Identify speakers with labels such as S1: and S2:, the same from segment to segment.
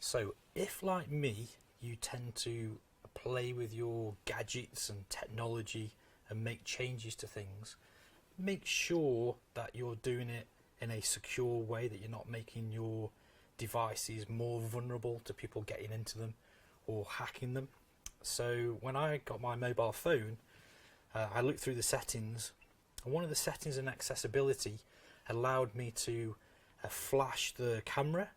S1: So if, like me, you tend to play with your gadgets and technology and make changes to things, make sure that you're doing it in a secure way, that you're not making your devices more vulnerable to people getting into them or hacking them. So when I got my mobile phone, I looked through the settings, and one of the settings in accessibility allowed me to flash the camera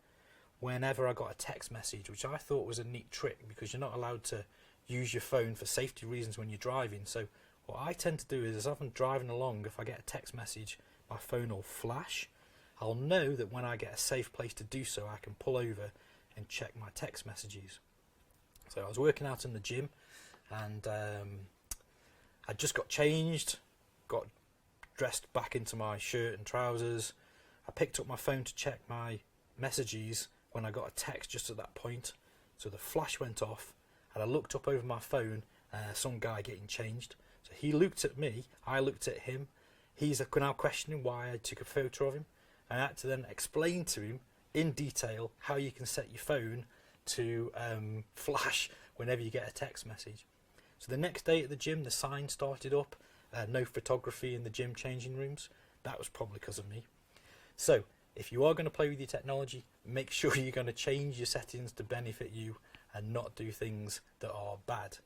S1: whenever I got a text message, which I thought was a neat trick because you're not allowed to use your phone for safety reasons when you're driving. So what I tend to do is, as I'm driving along, if I get a text message, my phone will flash. I'll know that when I get a safe place to do so, I can pull over and check my text messages. So I was working out in the gym, and I just got changed, got dressed back into my shirt and trousers. I picked up my phone to check my messages when I got a text just at that point. So the flash went off, and I looked up over my phone, some guy getting changed. So he looked at me, I looked at him. He's now questioning why I took a photo of him. And I had to then explain to him in detail how you can set your phone to flash whenever you get a text message. So the next day at the gym, the sign started up, no photography in the gym changing rooms. That was probably because of me. So if you are going to play with your technology, make sure you're going to change your settings to benefit you and not do things that are bad.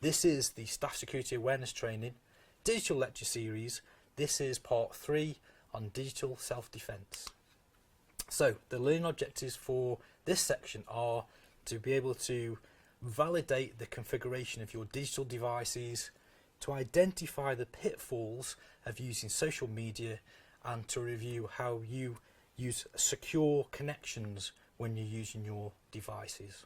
S1: This is the Staff Security Awareness Training Digital Lecture Series. This is part 3 on digital self-defense. So the learning objectives for this section are to be able to validate the configuration of your digital devices, to identify the pitfalls of using social media, and to review how you use secure connections when you're using your devices.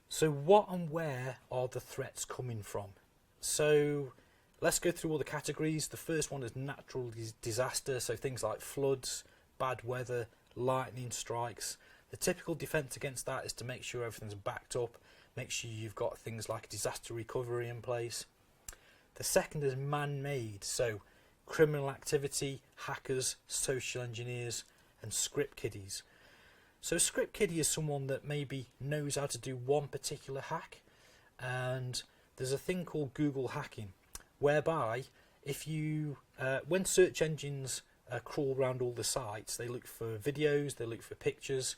S1: So what and where are the threats coming from? So let's go through all the categories. The first one is natural disaster, so things like floods, bad weather, lightning strikes. The typical defence against that is to make sure everything's backed up, make sure you've got things like disaster recovery in place. The second is man-made, so criminal activity, hackers, social engineers, and script kiddies. So a script kiddie is someone that maybe knows how to do one particular hack, and there's a thing called Google hacking, whereby if you when search engines crawl around all the sites, they look for videos, they look for pictures,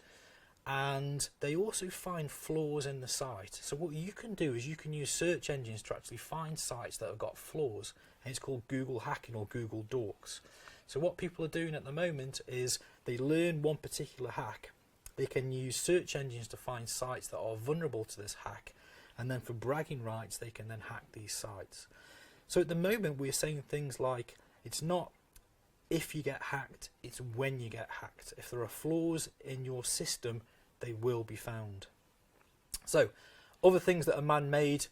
S1: and they also find flaws in the site. So what you can do is you can use search engines to actually find sites that have got flaws, and it's called Google hacking or Google dorks. So what people are doing at the moment is they learn one particular hack, they can use search engines to find sites that are vulnerable to this hack, and then for bragging rights they can then hack these sites. So at the moment we're saying things like, it's not if you get hacked, it's when you get hacked. If there are flaws in your system, they will be found. So other things that are man-made,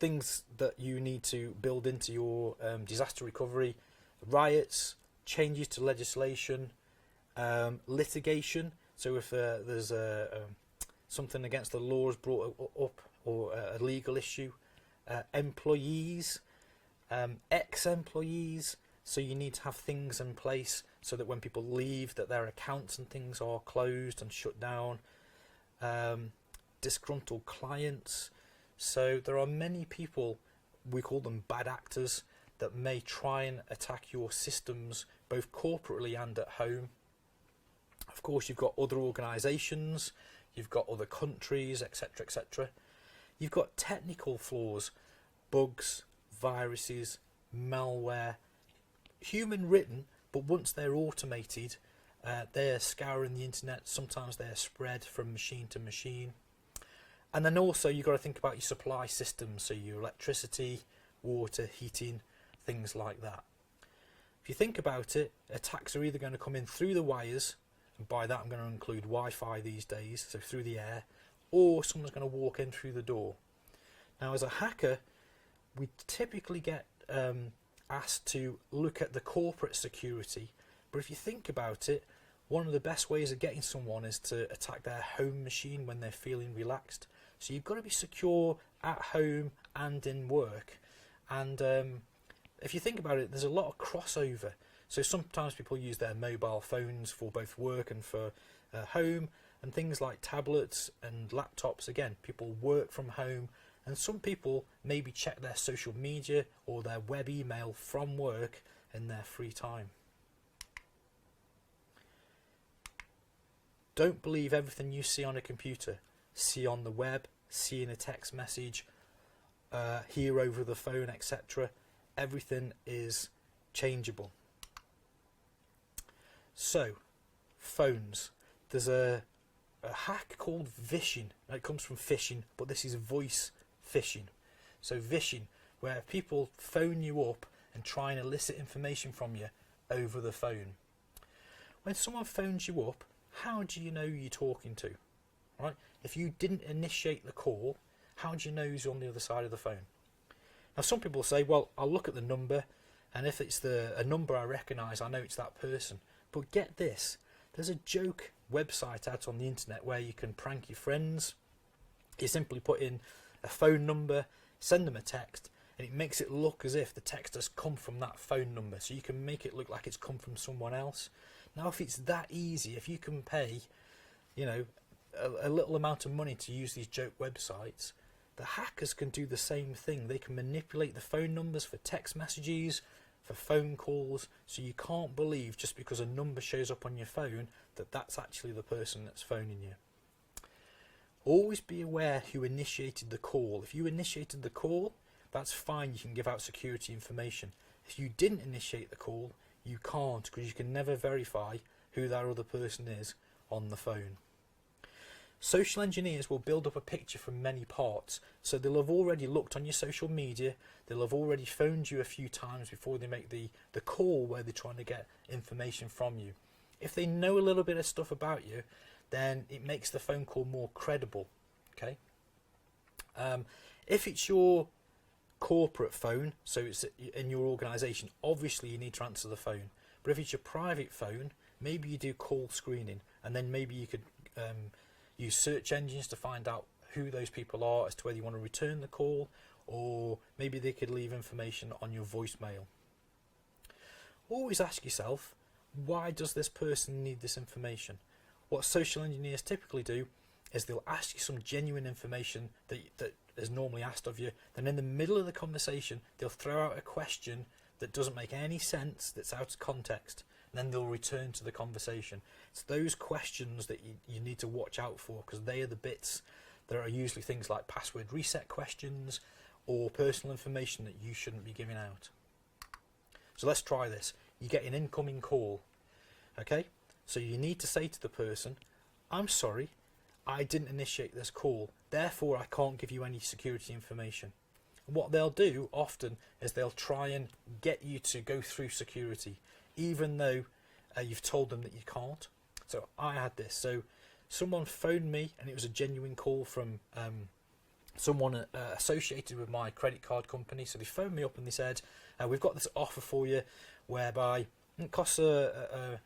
S1: things that you need to build into your disaster recovery: riots, changes to legislation, litigation. So if there's something against the laws brought up, or a legal issue, employees, ex-employees. So you need to have things in place so that when people leave, that their accounts and things are closed and shut down. Disgruntled clients. So there are many people, we call them bad actors, that may try and attack your systems both corporately and at home. Of course, you've got other organisations, you've got other countries, etc., etc. You've got technical flaws, bugs, viruses, malware, human written, but once they're automated, they're scouring the internet. Sometimes they're spread from machine to machine. And then also you've got to think about your supply systems, so your electricity, water, heating, things like that. If you think about it, attacks are either going to come in through the wires, and by that I'm going to include Wi-Fi these days, so through the air, or someone's going to walk in through the door. Now as a hacker, we typically get asked to look at the corporate security, but if you think about it, one of the best ways of getting someone is to attack their home machine when they're feeling relaxed. So you've got to be secure at home and in work. And if you think about it, there's a lot of crossover. So sometimes people use their mobile phones for both work and for home, And things like tablets and laptops, again, people work from home, and some people maybe check their social media or their web email from work in their free time. Don't believe everything you see on a computer, see on the web, see in a text message, hear over the phone, etc. Everything is changeable. So, phones. There's a hack called vishing. It comes from phishing, but this is voice phishing. So vishing, where people phone you up and try and elicit information from you over the phone. When someone phones you up, how do you know who you're talking to? Right? If you didn't initiate the call, how do you know who's on the other side of the phone? Now some people say, well, I'll look at the number, and if it's a number I recognise, I know it's that person. But get this, there's a joke website out on the internet where you can prank your friends. You simply put in a phone number, send them a text, and it makes it look as if the text has come from that phone number, so you can make it look like it's come from someone else. Now if it's that easy, if you can pay, a little amount of money to use these joke websites, the hackers can do the same thing. They can manipulate the phone numbers for text messages, for phone calls, so you can't believe just because a number shows up on your phone that that's actually the person that's phoning you. Always be aware who initiated the call. If you initiated the call, that's fine, you can give out security information. If you didn't initiate the call, you can't, because you can never verify who that other person is on the phone. Social engineers will build up a picture from many parts, so they'll have already looked on your social media, they'll have already phoned you a few times before they make the call where they're trying to get information from you. If they know a little bit of stuff about you, then it makes the phone call more credible. Okay. If it's your corporate phone, so it's in your organisation, obviously you need to answer the phone. But if it's your private phone, maybe you do call screening, and then maybe you could use search engines to find out who those people are as to whether you want to return the call, or maybe they could leave information on your voicemail. Always ask yourself, why does this person need this information? What social engineers typically do is they'll ask you some genuine information that is normally asked of you, then in the middle of the conversation they'll throw out a question that doesn't make any sense, that's out of context, and then they'll return to the conversation. It's those questions that you need to watch out for, because they are the bits that are usually things like password reset questions or personal information that you shouldn't be giving out. So let's try this. You get an incoming call, okay? So you need to say to the person, I'm sorry, I didn't initiate this call, therefore I can't give you any security information. And what they'll do often is they'll try and get you to go through security, even though you've told them that you can't. So I had this. So someone phoned me, and it was a genuine call from someone associated with my credit card company. So they phoned me up and they said, we've got this offer for you whereby it costs a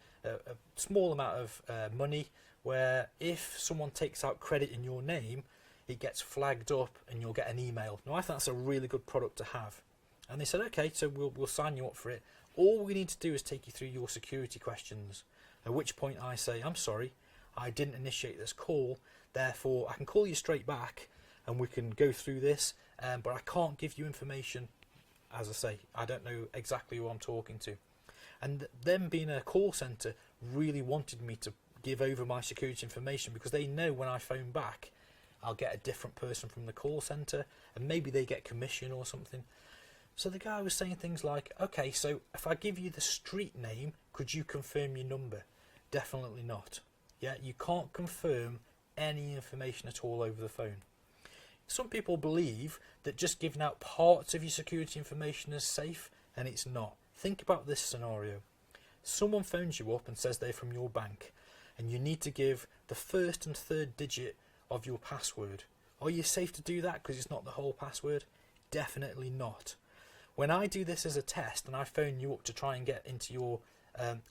S1: small amount of money, where if someone takes out credit in your name, it gets flagged up and you'll get an email. Now I think that's a really good product to have. And they said, okay, so we'll sign you up for it. All we need to do is take you through your security questions. At which point I say, I'm sorry, I didn't initiate this call, therefore I can call you straight back and we can go through this, but I can't give you information. As I say, I don't know exactly who I'm talking to. And them being a call centre really wanted me to give over my security information, because they know when I phone back I'll get a different person from the call centre, and maybe they get commission or something. So the guy was saying things like, okay, so if I give you the street name, could you confirm your number? Definitely not. Yeah, you can't confirm any information at all over the phone. Some people believe that just giving out parts of your security information is safe, and it's not. Think about this scenario. Someone phones you up and says they're from your bank, and you need to give the first and third digit of your password. Are you safe to do that because it's not the whole password? Definitely not. When I do this as a test and I phone you up to try and get into your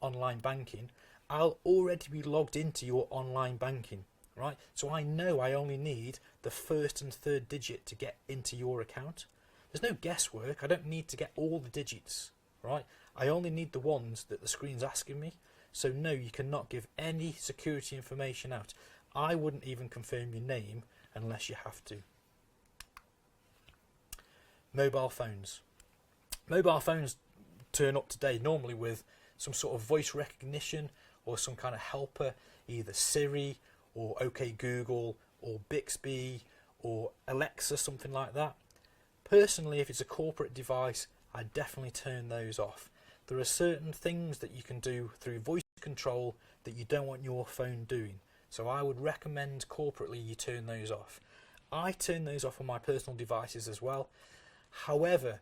S1: online banking, I'll already be logged into your online banking, right? So I know I only need the first and third digit to get into your account. There's no guesswork. I don't need to get all the digits, right? I only need the ones that the screen's asking me. So no, you cannot give any security information out. I wouldn't even confirm your name unless you have to. Mobile phones. Mobile phones turn up today normally with some sort of voice recognition or some kind of helper, either Siri or OK Google or Bixby or Alexa, something like that. Personally, if it's a corporate device, I definitely turn those off. There are certain things that you can do through voice control that you don't want your phone doing. So I would recommend corporately you turn those off. I turn those off on my personal devices as well. However,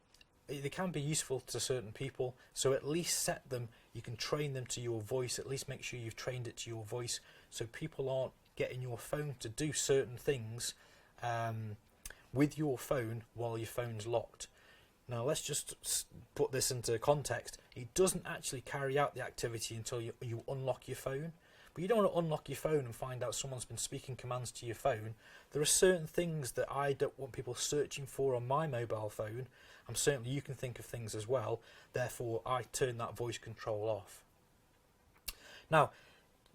S1: they can be useful to certain people, so at least set them, you can train them to your voice, at least make sure you've trained it to your voice so people aren't getting your phone to do certain things with your phone while your phone's locked. Now let's just put this into context. It doesn't actually carry out the activity until you unlock your phone. But you don't want to unlock your phone and find out someone's been speaking commands to your phone. There are certain things that I don't want people searching for on my mobile phone. And certainly you can think of things as well. Therefore, I turn that voice control off. Now,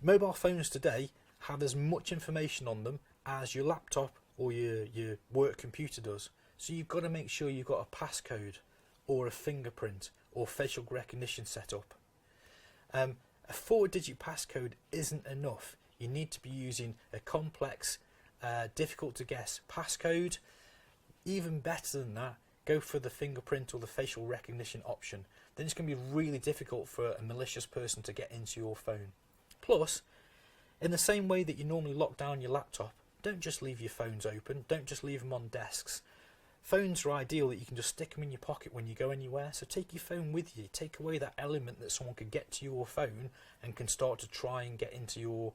S1: mobile phones today have as much information on them as your laptop or your work computer does. So you've got to make sure you've got a passcode or a fingerprint or facial recognition set up. A 4-digit passcode isn't enough. You need to be using a complex, difficult to guess passcode. Even better than that, go for the fingerprint or the facial recognition option. Then it's going to be really difficult for a malicious person to get into your phone. Plus, in the same way that you normally lock down your laptop, don't just leave your phones open, don't just leave them on desks. Phones are ideal that you can just stick them in your pocket when you go anywhere, so take your phone with you. Take away that element that someone could get to your phone and can start to try and get into your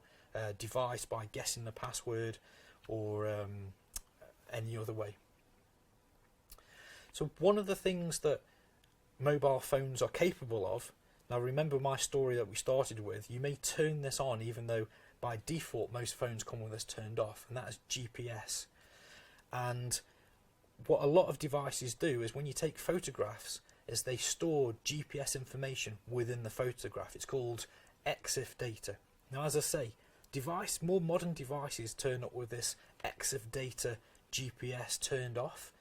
S1: device by guessing the password or any other way. So one of the things that mobile phones are capable of, now remember my story that we started with, you may turn this on even though by default most phones come with this turned off, and that is GPS. And what a lot of devices do is when you take photographs is they store GPS information within the photograph. It's called EXIF data. Now as I say, more modern devices turn up with this EXIF data GPS turned off.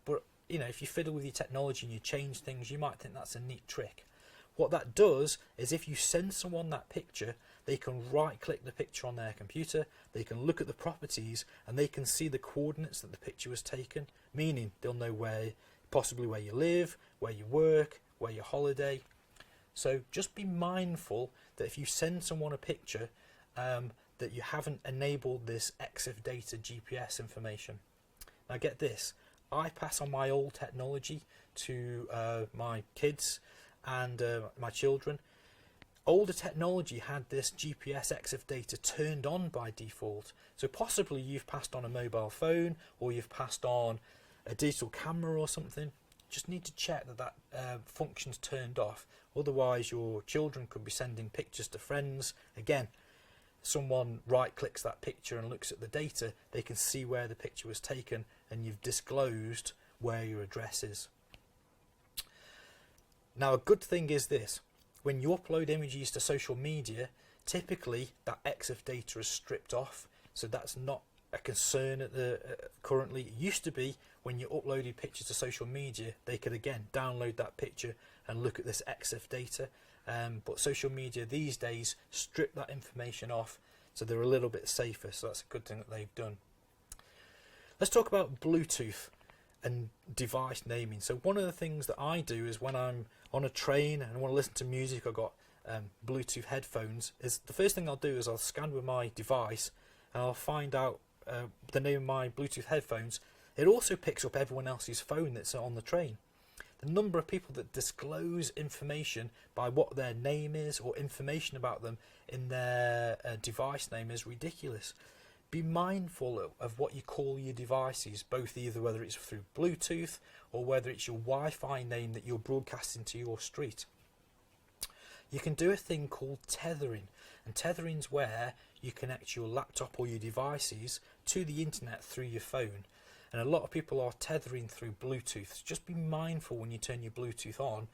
S1: But you know, if you fiddle with your technology and you change things, you might think that's a neat trick. What that does is if you send someone that picture, they can right click the picture on their computer, they can look at the properties and they can see the coordinates that the picture was taken, meaning they'll know possibly where you live, where you work, where you holiday. So just be mindful that if you send someone a picture that you haven't enabled this EXIF data GPS information. Now get this, I pass on my old technology to my kids and my children. Older technology had this GPS EXIF data turned on by default. So possibly you've passed on a mobile phone or you've passed on a digital camera or something. Just need to check that function's turned off. Otherwise your children could be sending pictures to friends. Again, someone right clicks that picture and looks at the data, they can see where the picture was taken and you've disclosed where your address is. Now a good thing is this, when you upload images to social media, typically that EXIF data is stripped off, so that's not a concern currently. It used to be when you uploaded pictures to social media, they could again download that picture and look at this EXIF data, but social media these days strip that information off, so they're a little bit safer, so that's a good thing that they've done. Let's talk about Bluetooth and device naming. So one of the things that I do is when I'm on a train and I want to listen to music, I've got Bluetooth headphones, is the first thing I'll do is I'll scan with my device and I'll find out the name of my Bluetooth headphones. It also picks up everyone else's phone that's on the train. The number of people that disclose information by what their name is or information about them in their device name is ridiculous. Be mindful of what you call your devices, both either whether it's through Bluetooth or whether it's your Wi-Fi name that you're broadcasting to your street. You can do a thing called tethering, and tethering's where you connect your laptop or your devices to the internet through your phone. And a lot of people are tethering through Bluetooth. So just be mindful when you turn your Bluetooth on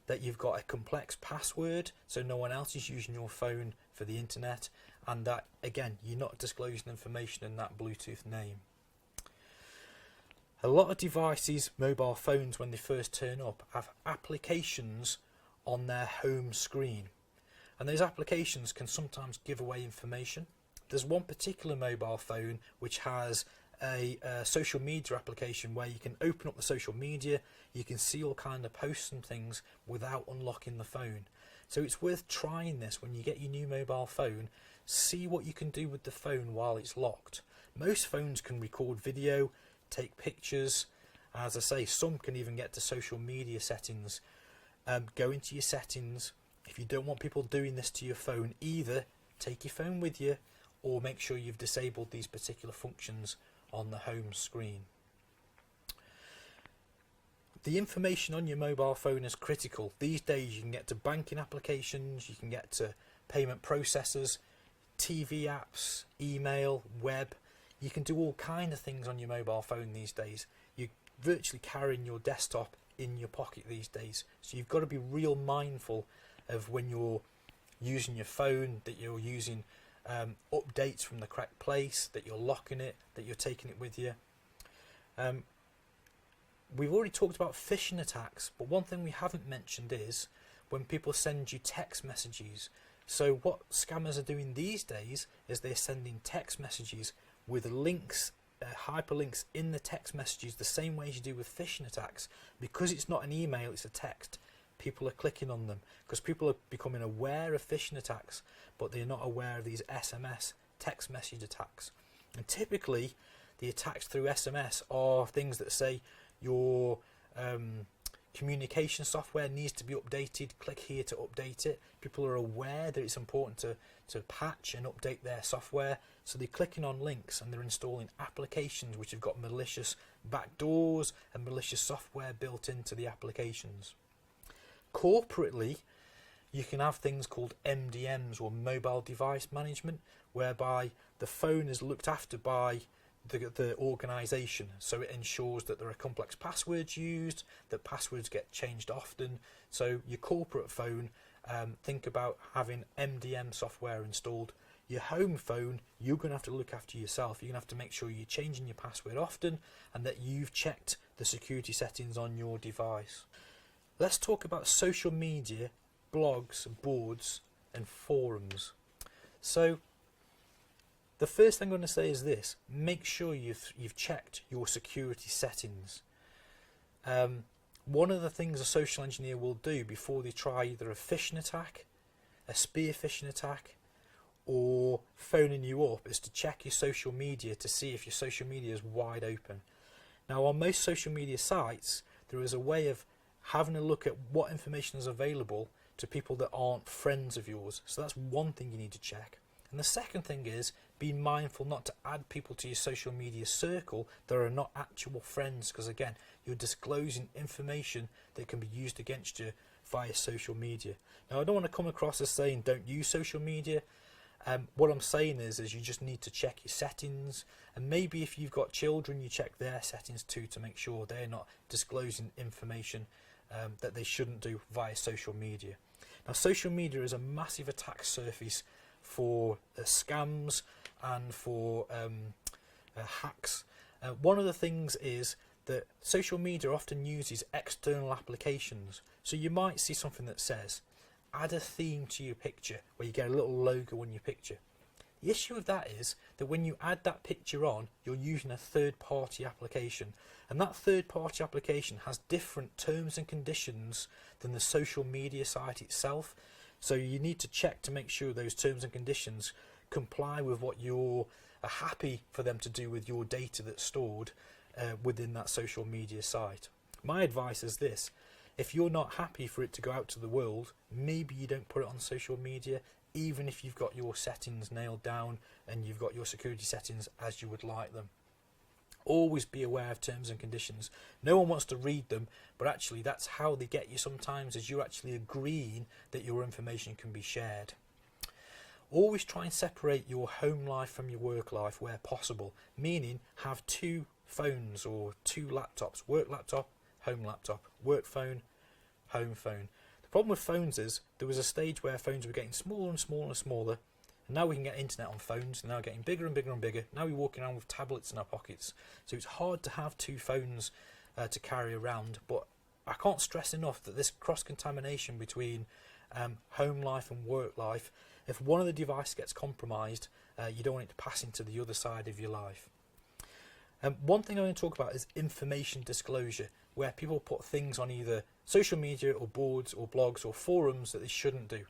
S1: that you've got a complex password so no one else is using your phone for the internet, and that again, you're not disclosing information in that Bluetooth name. A lot of devices, mobile phones, when they first turn up, have applications on their home screen, and those applications can sometimes give away information. There's one particular mobile phone which has a social media application where you can open up the social media, you can see all kind of posts and things without unlocking the phone. So it's worth trying this when you get your new mobile phone. See what you can do with the phone while it's locked. Most phones can record video, take pictures. As I say, some can even get to social media settings. Go into your settings. If you don't want people doing this to your phone, either take your phone with you or make sure you've disabled these particular functions on the home screen. The information on your mobile phone is critical. These days you can get to banking applications, you can get to payment processors, TV apps, email, web. You can do all kind of things on your mobile phone these days. You're virtually carrying your desktop in your pocket these days. So you've got to be real mindful of when you're using your phone, that you're using updates from the correct place, that you're locking it, that you're taking it with you. We've already talked about phishing attacks, but one thing we haven't mentioned is when people send you text messages. So what scammers are doing these days is they're sending text messages with links, hyperlinks in the text messages, the same way as you do with phishing attacks. Because it's not an email, it's a text, people are clicking on them because people are becoming aware of phishing attacks, but they're not aware of these SMS text message attacks. And typically the attacks through SMS are things that say your communication software needs to be updated, click here to update it. People are aware that it's important to patch and update their software, so they're clicking on links and they're installing applications which have got malicious backdoors and malicious software built into the applications. Corporately, you can have things called MDMs, or mobile device management, whereby the phone is looked after by the organisation, so it ensures that there are complex passwords used, that passwords get changed often. So your corporate phone, think about having MDM software installed. Your home phone, you're going to have to look after yourself. You're going to have to make sure you're changing your password often and that you've checked the security settings on your device. Let's talk about social media, blogs, boards and forums. So the first thing I'm going to say is this: make sure you've checked your security settings. One of the things a social engineer will do before they try either a phishing attack, a spear phishing attack, or phoning you up is to check your social media to see if your social media is wide open. Now, on most social media sites, there is a way of having a look at what information is available to people that aren't friends of yours. So that's one thing you need to check. And the second thing is be mindful not to add people to your social media circle that are not actual friends, because again, you're disclosing information that can be used against you via social media. Now, I don't want to come across as saying don't use social media. What I'm saying is you just need to check your settings, and maybe if you've got children, you check their settings too to make sure they're not disclosing information that they shouldn't do via social media. Now, social media is a massive attack surface for scams and for hacks. One of the things is that social media often uses external applications. So you might see something that says add a theme to your picture, where you get a little logo on your picture. The issue with that is that when you add that picture on, you're using a third-party application, and that third-party application has different terms and conditions than the social media site itself. So you need to check to make sure those terms and conditions comply with what you're happy for them to do with your data that's stored within that social media site. My advice is this: if you're not happy for it to go out to the world, maybe you don't put it on social media, even if you've got your settings nailed down and you've got your security settings as you would like them. Always be aware of terms and conditions. No one wants to read them, but actually that's how they get you sometimes, is you're actually agreeing that your information can be shared. Always try and separate your home life from your work life where possible, meaning have two phones or two laptops: work laptop, work phone, home phone. The problem with phones is there was a stage where phones were getting smaller and smaller and smaller, And now we can get internet on phones, and now getting bigger and bigger and bigger. Now we're walking around with tablets in our pockets. So it's hard to have two phones to carry around, but I can't stress enough that this cross-contamination between home life and work life, if one of the devices gets compromised, you don't want it to pass into the other side of your life. One thing I'm going to talk about is information disclosure, where people put things on either social media or boards or blogs or forums that they shouldn't do.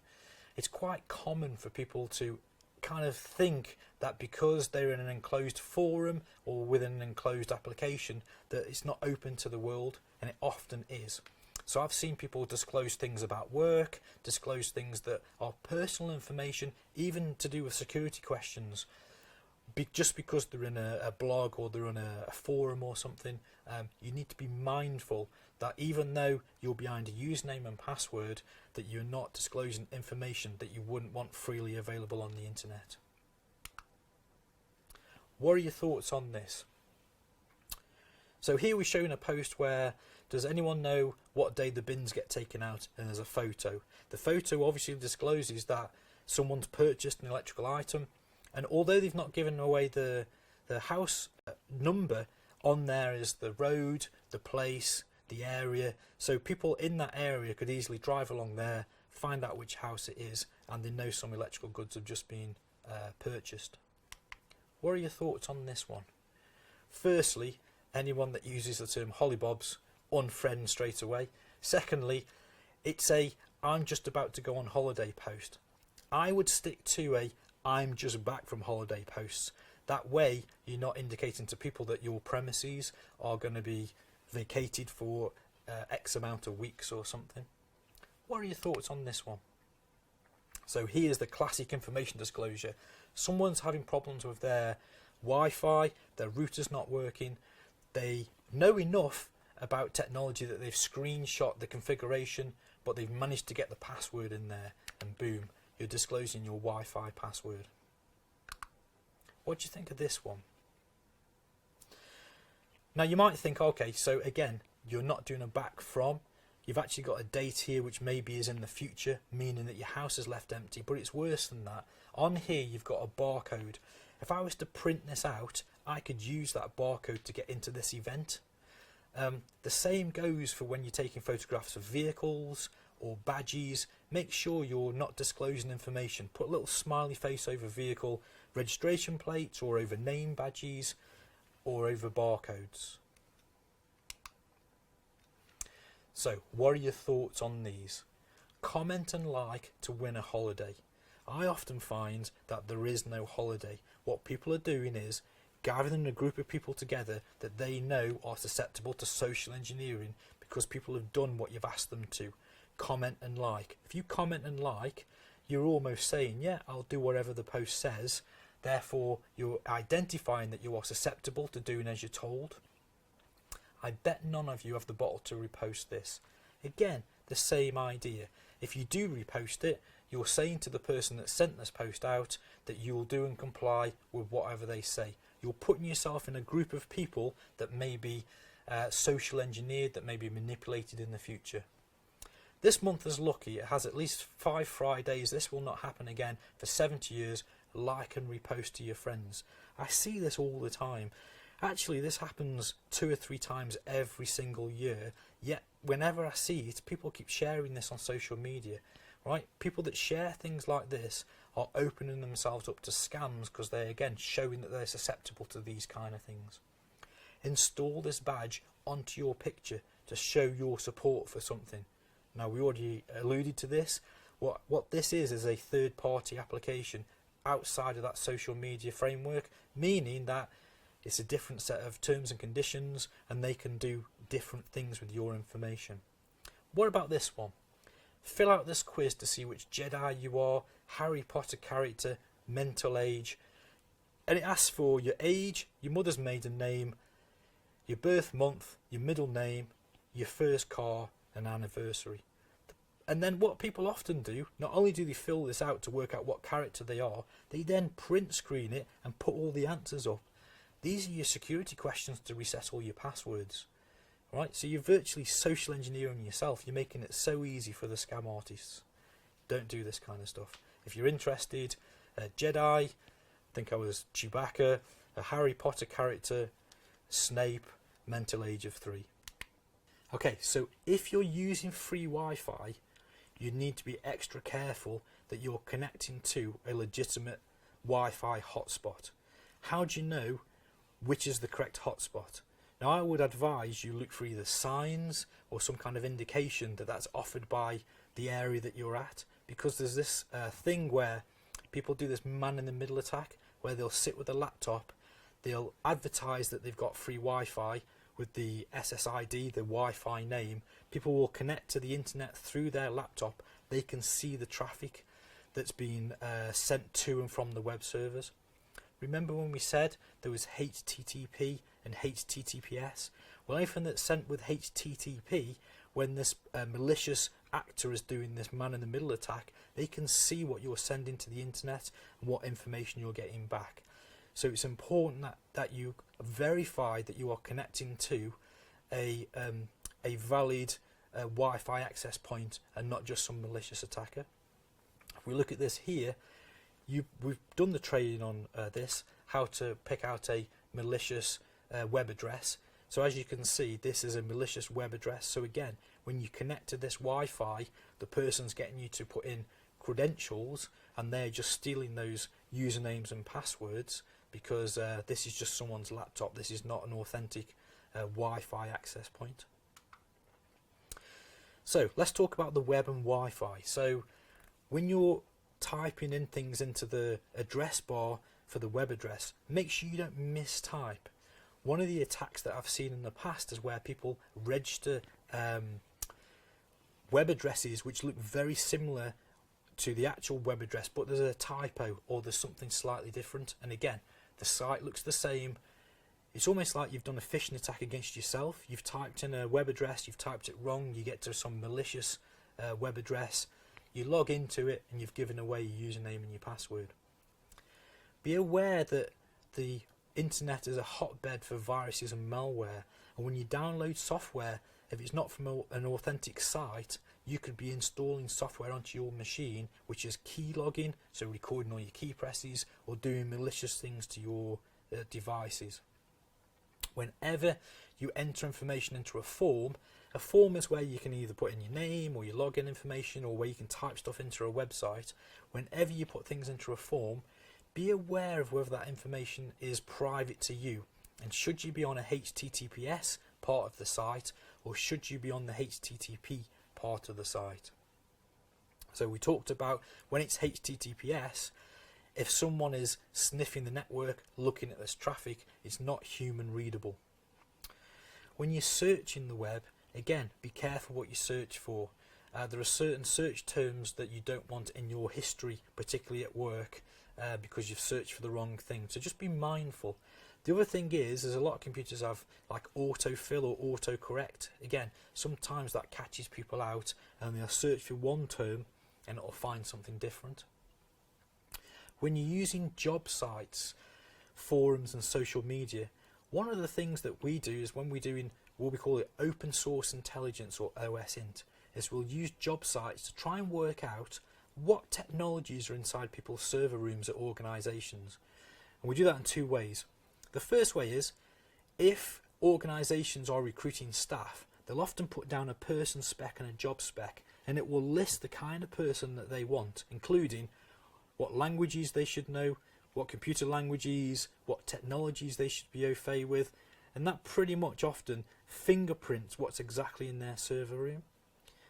S1: It's quite common for people to kind of think that because they're in an enclosed forum or within an enclosed application that it's not open to the world, and it often is. So I've seen people disclose things about work, disclose things that are personal information, even to do with security questions, just because they're in a blog or they're on a forum or something. You need to be mindful that even though you're behind a username and password, that you're not disclosing information that you wouldn't want freely available on the internet. What are your thoughts on this? So here we're showing a post where, does anyone know what day the bins get taken out? And there's a photo. The photo obviously discloses that someone's purchased an electrical item, and although they've not given away the house number, on there is the road, the place, the area, so people in that area could easily drive along there, find out which house it is, and they know some electrical goods have just been purchased. What are your thoughts on this one? Firstly, anyone that uses the term hollybobs, unfriend straight away. Secondly, it's a I'm just about to go on holiday post. I would stick to a I'm just back from holiday posts. That way you're not indicating to people that your premises are going to be vacated for X amount of weeks or something. What are your thoughts on this one? So here's the classic information disclosure. Someone's having problems with their Wi-Fi, their router's not working, they know enough about technology that they've screenshot the configuration, but they've managed to get the password in there, and boom, you're disclosing your Wi-Fi password. What do you think of this one? Now you might think, okay, so again, you're not doing a back from, you've actually got a date here which maybe is in the future, meaning that your house is left empty, but it's worse than that. On here you've got a barcode. If I was to print this out, I could use that barcode to get into this event. The same goes for when you're taking photographs of vehicles or badges. Make sure you're not disclosing information. Put a little smiley face over vehicle registration plates or over name badges or over barcodes. So what are your thoughts on these? Comment and like to win a holiday. I often find that there is no holiday. What people are doing is gathering a group of people together that they know are susceptible to social engineering because people have done what you've asked them to. Comment and like. If you comment and like, you're almost saying, yeah, I'll do whatever the post says. Therefore, you're identifying that you are susceptible to doing as you're told. I bet none of you have the bottle to repost this. Again, the same idea. If you do repost it, you're saying to the person that sent this post out that you will do and comply with whatever they say. You're putting yourself in a group of people that may be social engineered, that may be manipulated in the future. This month is lucky. It has at least 5 Fridays. This will not happen again for 70 years. Like and repost to your friends. I see this all the time. Actually, this happens 2 or 3 times every single year. Yet, whenever I see it, people keep sharing this on social media. Right? People that share things like this are opening themselves up to scams because they're, again, showing that they're susceptible to these kind of things. Install this badge onto your picture to show your support for something. Now, we already alluded to this. What this is a third-party application outside of that social media framework, meaning that it's a different set of terms and conditions and they can do different things with your information. What about this one? Fill out this quiz to see which Jedi you are, Harry Potter character, mental age, and it asks for your age, your mother's maiden name, your birth month, your middle name, your first car and anniversary. And then what people often do, not only do they fill this out to work out what character they are, they then print screen it and put all the answers up. These are your security questions to reset all your passwords. Right? So you're virtually social engineering yourself. You're making it so easy for the scam artists. Don't do this kind of stuff. If you're interested, a Jedi, I think I was Chewbacca, a Harry Potter character, Snape, mental age of 3. Okay, so if you're using free Wi-Fi, you need to be extra careful that you're connecting to a legitimate Wi-Fi hotspot. How do you know which is the correct hotspot? Now, I would advise you look for either signs or some kind of indication that that's offered by the area that you're at, because there's this thing where people do this man-in-the-middle attack, where they'll sit with a laptop, they'll advertise that they've got free Wi-Fi with the SSID, the Wi-Fi name. People will connect to the internet through their laptop. They can see the traffic that's been sent to and from the web servers. Remember when we said there was HTTP and HTTPS? Well, anything that's sent with HTTP, when this malicious actor is doing this man-in-the-middle attack, they can see what you're sending to the internet and what information you're getting back. So it's important that you verify that you are connecting to a valid Wi-Fi access point and not just some malicious attacker. If we look at this here, we've done the training on this, how to pick out a malicious web address. So as you can see, this is a malicious web address. So again, when you connect to this Wi-Fi, the person's getting you to put in credentials, and they're just stealing those usernames and passwords, because this is just someone's laptop. This is not an authentic Wi-Fi access point. So let's talk about the web and Wi-Fi. So when you're typing in things into the address bar for the web address, make sure you don't mistype. One of the attacks that I've seen in the past is where people register web addresses which look very similar to the actual web address, but there's a typo or there's something slightly different, and again, the site looks the same. It's almost like you've done a phishing attack against yourself. You've typed in a web address, you've typed it wrong, you get to some malicious web address, you log into it, and you've given away your username and your password. Be aware that the internet is a hotbed for viruses and malware, and when you download software, if it's not from an authentic site, you could be installing software onto your machine which is key logging, so recording all your key presses, or doing malicious things to your devices. Whenever you enter information into a form is where you can either put in your name or your login information, or where you can type stuff into a website. Whenever you put things into a form, be aware of whether that information is private to you, and should you be on a HTTPS part of the site, or should you be on the HTTP part of the site. So we talked about when it's HTTPS, if someone is sniffing the network, looking at this traffic, it's not human readable. When you're searching the web, again, be careful what you search for. There are certain search terms that you don't want in your history, particularly at work, because you've searched for the wrong thing. So just be mindful. The other thing is, there's a lot of computers have like autofill or autocorrect. Again, sometimes that catches people out, and they'll search for one term and it'll find something different. When you're using job sites, forums and social media, one of the things that we do is, when we're doing what we call it open source intelligence, or OSINT, is we'll use job sites to try and work out what technologies are inside people's server rooms at organisations. And we do that in two ways. The first way is, if organisations are recruiting staff, they'll often put down a person spec and a job spec, and it will list the kind of person that they want, including what languages they should know, what computer languages, what technologies they should be au fait with, and that pretty much often fingerprints what's exactly in their server room.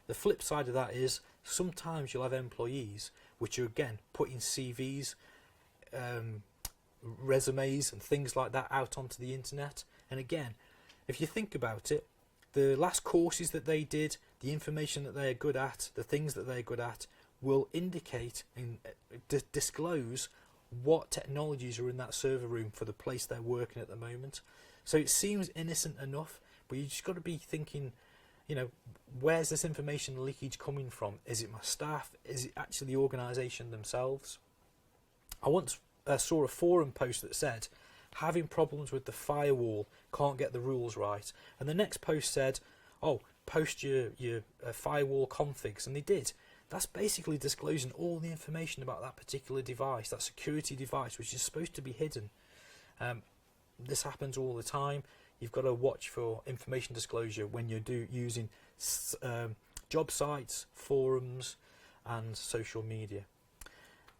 S1: The flip side of that is, sometimes you'll have employees which are again putting CVs, resumes and things like that out onto the internet, and again, if you think about it, the last courses that they did, the information that they're good at, the things that they're good at, will indicate and disclose what technologies are in that server room for the place they're working at the moment. So it seems innocent enough, but you just got to be thinking, you know, where's this information leakage coming from? Is it my staff? Is it actually the organisation themselves? I once saw a forum post that said, having problems with the firewall, can't get the rules right, and the next post said, oh, post your firewall configs, and they did. That's basically disclosing all the information about that particular device, that security device, which is supposed to be hidden. This happens all the time. You've got to watch for information disclosure when you're using job sites, forums, and social media.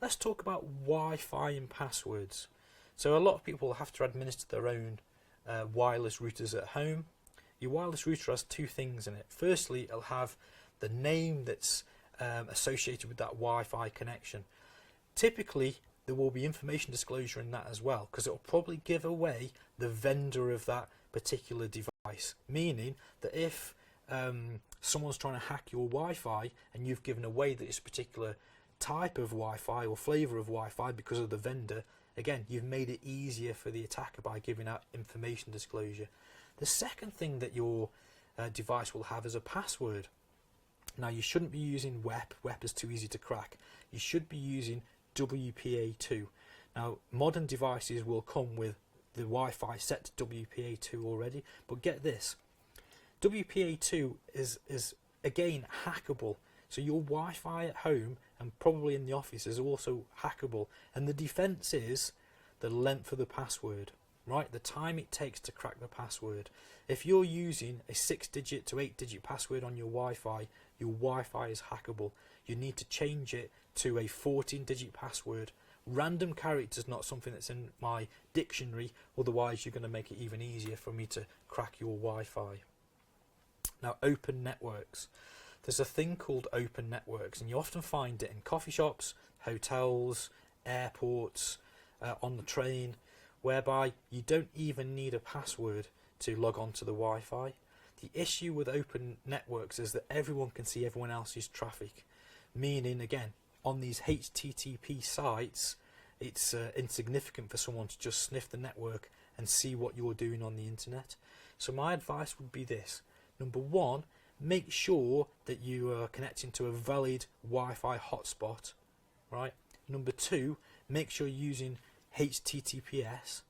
S1: Let's talk about Wi-Fi and passwords. So a lot of people have to administer their own wireless routers at home. Your wireless router has two things in it. Firstly, it'll have the name that's associated with that Wi-Fi connection. Typically, there will be information disclosure in that as well, because it will probably give away the vendor of that particular device, meaning that if someone's trying to hack your Wi-Fi and you've given away this particular type of Wi-Fi or flavor of Wi-Fi because of the vendor, again, you've made it easier for the attacker by giving out information disclosure. The second thing that your device will have is a password. Now, you shouldn't be using WEP. WEP is too easy to crack. You should be using WPA2. Now, modern devices will come with the Wi-Fi set to WPA2 already, but get this, WPA2 is again hackable. So your Wi-Fi at home and probably in the office is also hackable, and the defense is the length of the password, right? The time it takes to crack the password. If you're using a 6-digit to 8-digit password on your Wi-Fi, your Wi-Fi is hackable. You need to change it to a 14-digit password. Random characters, not something that's in my dictionary, otherwise you're going to make it even easier for me to crack your Wi-Fi. Now, open networks. There's a thing called open networks, and you often find it in coffee shops, hotels, airports, on the train, whereby you don't even need a password to log on to the Wi-Fi. The issue with open networks is that everyone can see everyone else's traffic, meaning, again, on these HTTP sites, it's insignificant for someone to just sniff the network and see what you're doing on the internet. So my advice would be this. Number one, make sure that you are connecting to a valid Wi-Fi hotspot, right? Number two, make sure you're using HTTPS.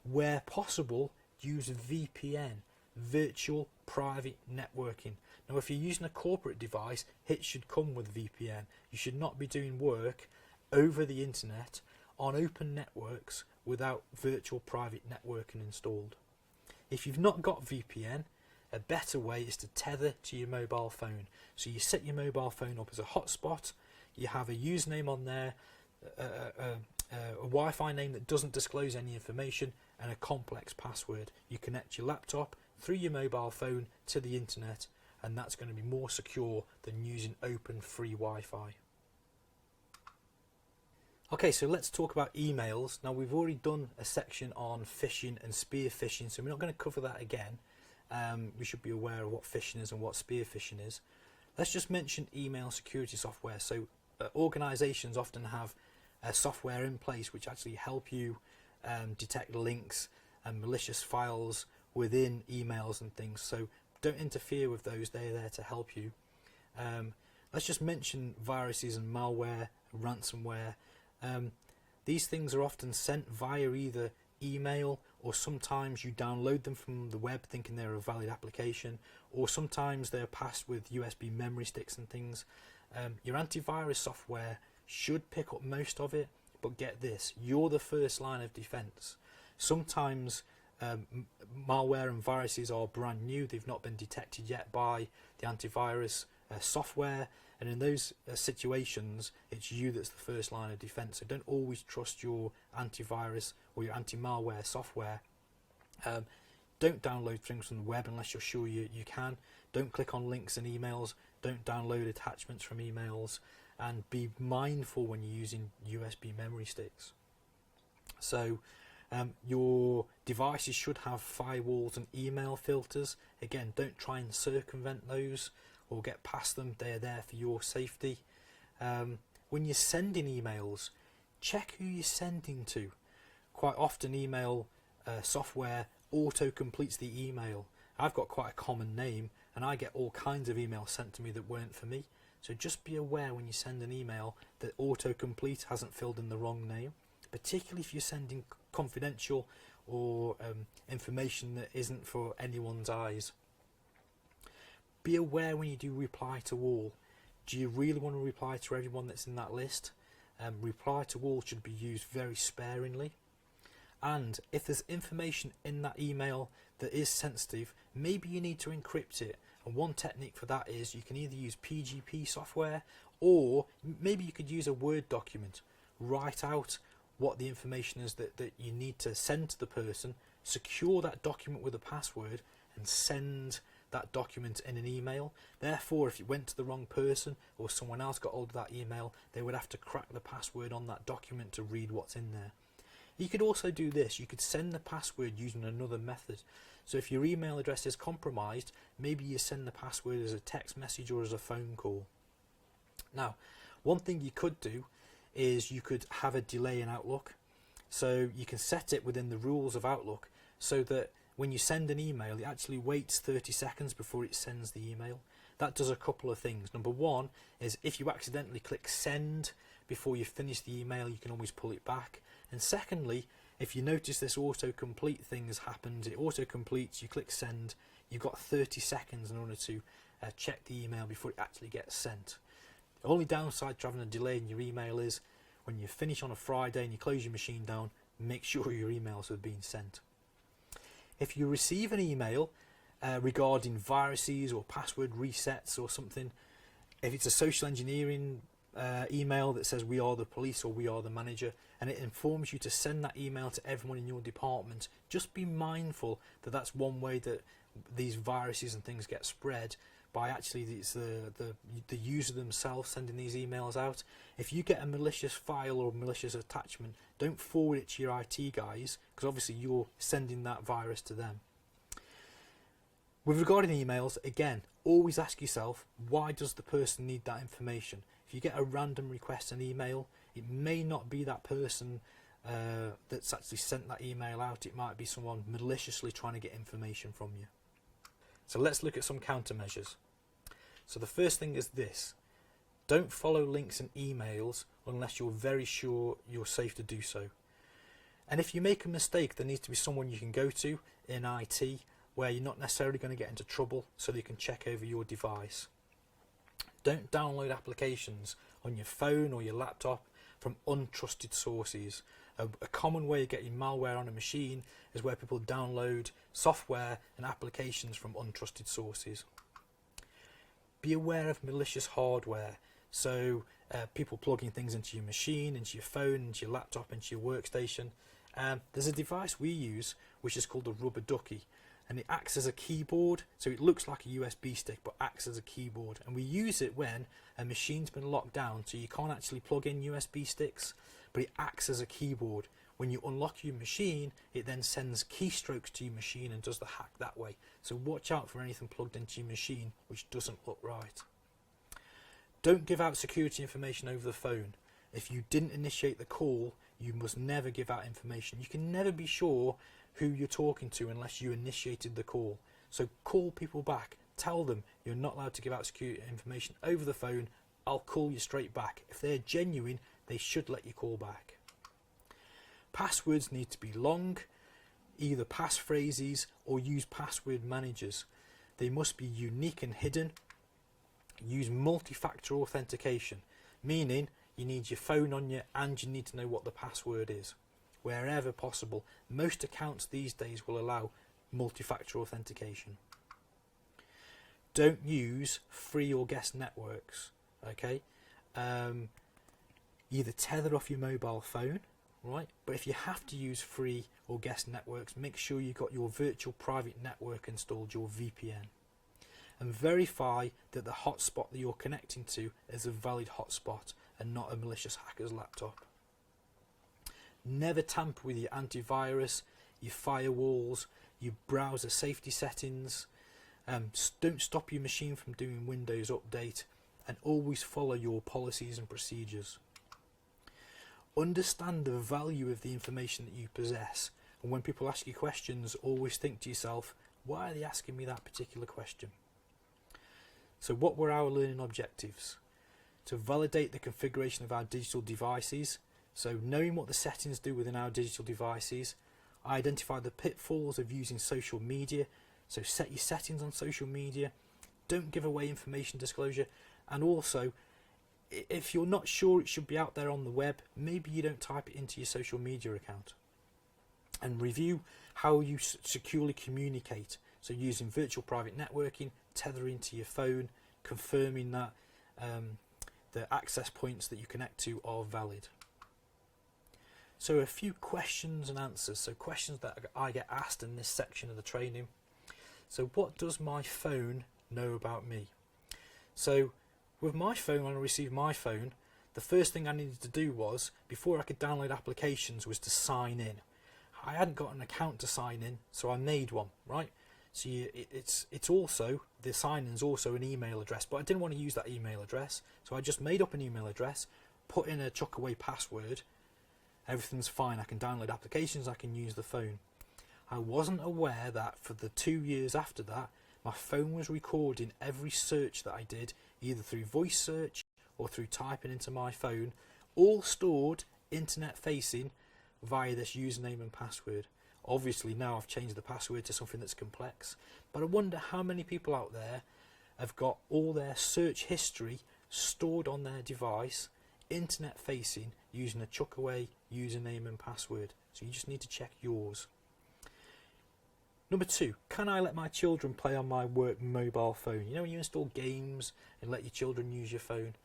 S1: Where possible, use VPN, virtual private networking. Now, if you're using a corporate device, it should come with VPN. You should not be doing work over the internet on open networks without virtual private networking installed. If you've not got VPN, a better way is to tether to your mobile phone. So you set your mobile phone up as a hotspot, you have a username on there, a Wi-Fi name that doesn't disclose any information, and a complex password. You connect your laptop through your mobile phone to the internet, and that's going to be more secure than using open free Wi-Fi. Okay, so let's talk about emails. Now, we've already done a section on phishing and spear phishing, so we're not going to cover that again. We should be aware of what phishing is and what spear phishing is. Let's just mention email security software. So organizations often have software in place which actually help you detect links and malicious files within emails and things. So don't interfere with those, they're there to help you. Let's just mention viruses and malware, ransomware. These things are often sent via either email, or sometimes you download them from the web thinking they're a valid application, or sometimes they're passed with USB memory sticks and things. Your antivirus software should pick up most of it, but get this, you're the first line of defense. Sometimes malware and viruses are brand new, they've not been detected yet by the antivirus software, and in those situations it's you that's the first line of defense. So don't always trust your antivirus or your anti-malware software. Don't download things from the web unless you're sure you can. Don't click on links in emails, don't download attachments from emails, and be mindful when you're using USB memory sticks. So your devices should have firewalls and email filters. Again, don't try and circumvent those or get past them, they're there for your safety. When you're sending emails, check who you're sending to. Quite often email software auto-completes the email. I've got quite a common name and I get all kinds of emails sent to me that weren't for me. So just be aware when you send an email that autocomplete hasn't filled in the wrong name, particularly if you're sending confidential or information that isn't for anyone's eyes. Be aware when you do reply to all. Do you really want to reply to everyone that's in that list? Reply to all should be used very sparingly. And if there's information in that email that is sensitive, maybe you need to encrypt it. And one technique for that is you can either use PGP software, or maybe you could use a Word document. Write out what the information is that you need to send to the person, secure that document with a password, and send that document in an email. Therefore, if it went to the wrong person or someone else got hold of that email, they would have to crack the password on that document to read what's in there. You could also do this. You could send the password using another method. So if your email address is compromised, maybe you send the password as a text message or as a phone call. Now, one thing you could do is you could have a delay in Outlook. So you can set it within the rules of Outlook so that when you send an email, it actually waits 30 seconds before it sends the email. That does a couple of things. Number one is if you accidentally click send before you finish the email, you can always pull it back. And secondly, if you notice this autocomplete thing has happened, it autocompletes, you click send, you've got 30 seconds in order to check the email before it actually gets sent. The only downside to having a delay in your email is when you finish on a Friday and you close your machine down, make sure your emails have been sent. If you receive an email regarding viruses or password resets or something, if it's a social engineering email that says we are the police or we are the manager, and it informs you to send that email to everyone in your department, just be mindful that that's one way that these viruses and things get spread, by actually it's the user themselves sending these emails out. If you get a malicious file or malicious attachment, don't forward it to your IT guys, because obviously you're sending that virus to them. With regarding emails, again, always ask yourself, why does the person need that information? If you get a random request in email, it may not be that person that's actually sent that email out. It might be someone maliciously trying to get information from you. So let's look at some countermeasures. So the first thing is this: don't follow links in emails unless you're very sure you're safe to do so. And if you make a mistake, there needs to be someone you can go to in IT where you're not necessarily going to get into trouble, so they can check over your device. Don't download applications on your phone or your laptop from untrusted sources. A common way of getting malware on a machine is where people download software and applications from untrusted sources. Be aware of malicious hardware. So people plugging things into your machine, into your phone, into your laptop, into your workstation. There's a device we use which is called a rubber ducky, and it acts as a keyboard. So it looks like a USB stick but acts as a keyboard, and we use it when a machine's been locked down, so you can't actually plug in USB sticks, but it acts as a keyboard. When you unlock your machine, it then sends keystrokes to your machine and does the hack that way. So watch out for anything plugged into your machine which doesn't look right. Don't give out security information over the phone. If you didn't initiate the call, you must never give out information. You can never be sure who you're talking to unless you initiated the call. So call people back. Tell them you're not allowed to give out security information over the phone. I'll call you straight back. If they're genuine, they should let you call back. Passwords need to be long, either passphrases or use password managers. They must be unique and hidden. Use multi-factor authentication, meaning you need your phone on you and you need to know what the password is. Wherever possible, most accounts these days will allow multi-factor authentication. Don't use free or guest networks. Okay, either tether off your mobile phone, right? But if you have to use free or guest networks, make sure you've got your virtual private network installed, your VPN, and verify that the hotspot that you're connecting to is a valid hotspot and not a malicious hacker's laptop. Never tamper with your antivirus, your firewalls, your browser safety settings. Don't stop your machine from doing Windows Update, and always follow your policies and procedures. Understand the value of the information that you possess, and when people ask you questions, always think to yourself, why are they asking me that particular question? So what were our learning objectives? To validate the configuration of our digital devices, so knowing what the settings do within our digital devices. Identify the pitfalls of using social media, so set your settings on social media. Don't give away information disclosure, And also, if you're not sure it should be out there on the web, maybe you don't type it into your social media account. And review how you securely communicate. So using virtual private networking, tethering to your phone, confirming that the access points that you connect to are valid. So a few questions and answers. So questions that I get asked in this section of the training. So what does my phone know about me? So with my phone, when I received my phone, the first thing I needed to do was, before I could download applications, was to sign in. I hadn't got an account to sign in, so I made one, right? So it's also, the sign-in is also an email address, but I didn't want to use that email address, so I just made up an email address, put in a chuck-away password. Everything's fine. I can download applications, I can use the phone. I wasn't aware that for the 2 years after that, my phone was recording every search that I did, either through voice search or through typing into my phone, all stored internet facing via this username and password. Obviously now I've changed the password to something that's complex, but I wonder how many people out there have got all their search history stored on their device, internet facing, using a chuck-away username and password. So you just need to check yours. Number 2, can I let my children play on my work mobile phone? You know, when you install games and let your children use your phone?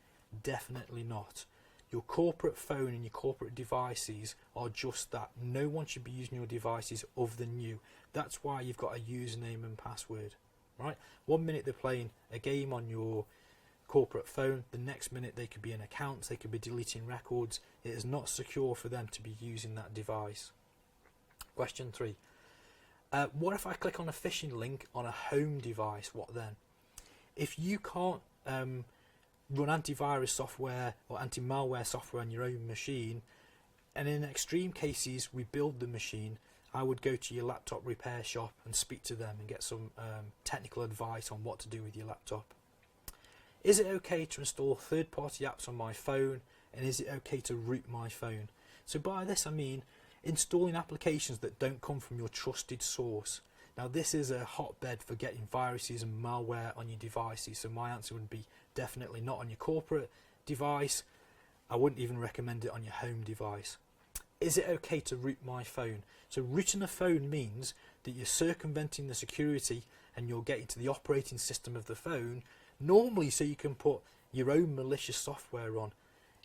S1: Definitely not. Your corporate phone and your corporate devices are just that. No one should be using your devices other than you. That's why you've got a username and password, right? 1 minute they're playing a game on your corporate phone, the next minute they could be in accounts, they could be deleting records. It is not secure for them to be using that device. Question 3. What if I click on a phishing link on a home device? What then? If you can't run antivirus software or anti-malware software on your own machine, and in extreme cases rebuild the machine, I would go to your laptop repair shop and speak to them and get some technical advice on what to do with your laptop. Is it okay to install third-party apps on my phone, and is it okay to root my phone? So by this I mean installing applications that don't come from your trusted source. Now this is a hotbed for getting viruses and malware on your devices, so my answer would be definitely not on your corporate device. I wouldn't even recommend it on your home device. Is it okay to root my phone? So rooting a phone means that you're circumventing the security and you're getting to the operating system of the phone, normally so you can put your own malicious software on.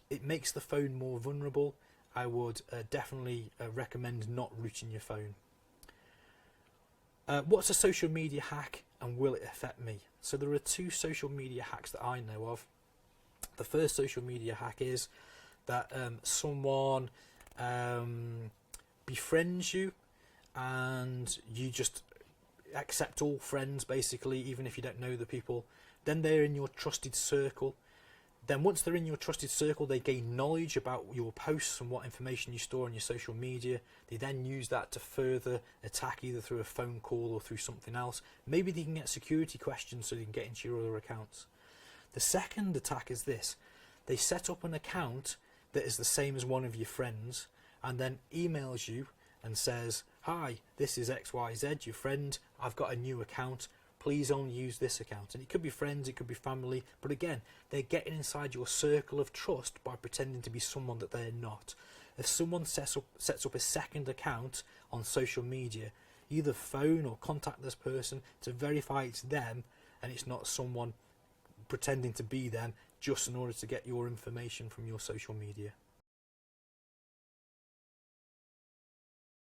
S1: It makes the phone more vulnerable. I would definitely recommend not rooting your phone. What's a social media hack and will it affect me? So there are 2 social media hacks that I know of. The first social media hack is that someone befriends you and you just accept all friends basically, even if you don't know the people. Then they're in your trusted circle. Then once they're in your trusted circle, they gain knowledge about your posts and what information you store on your social media. They then use that to further attack either through a phone call or through something else. Maybe they can get security questions so they can get into your other accounts. The second attack is this. They set up an account that is the same as one of your friends and then emails you and says, "Hi, this is XYZ, your friend. I've got a new account. Please only use this account." And it could be friends, it could be family, but again, they're getting inside your circle of trust by pretending to be someone that they're not. If someone sets up a second account on social media, either phone or contact this person to verify it's them and it's not someone pretending to be them just in order to get your information from your social media.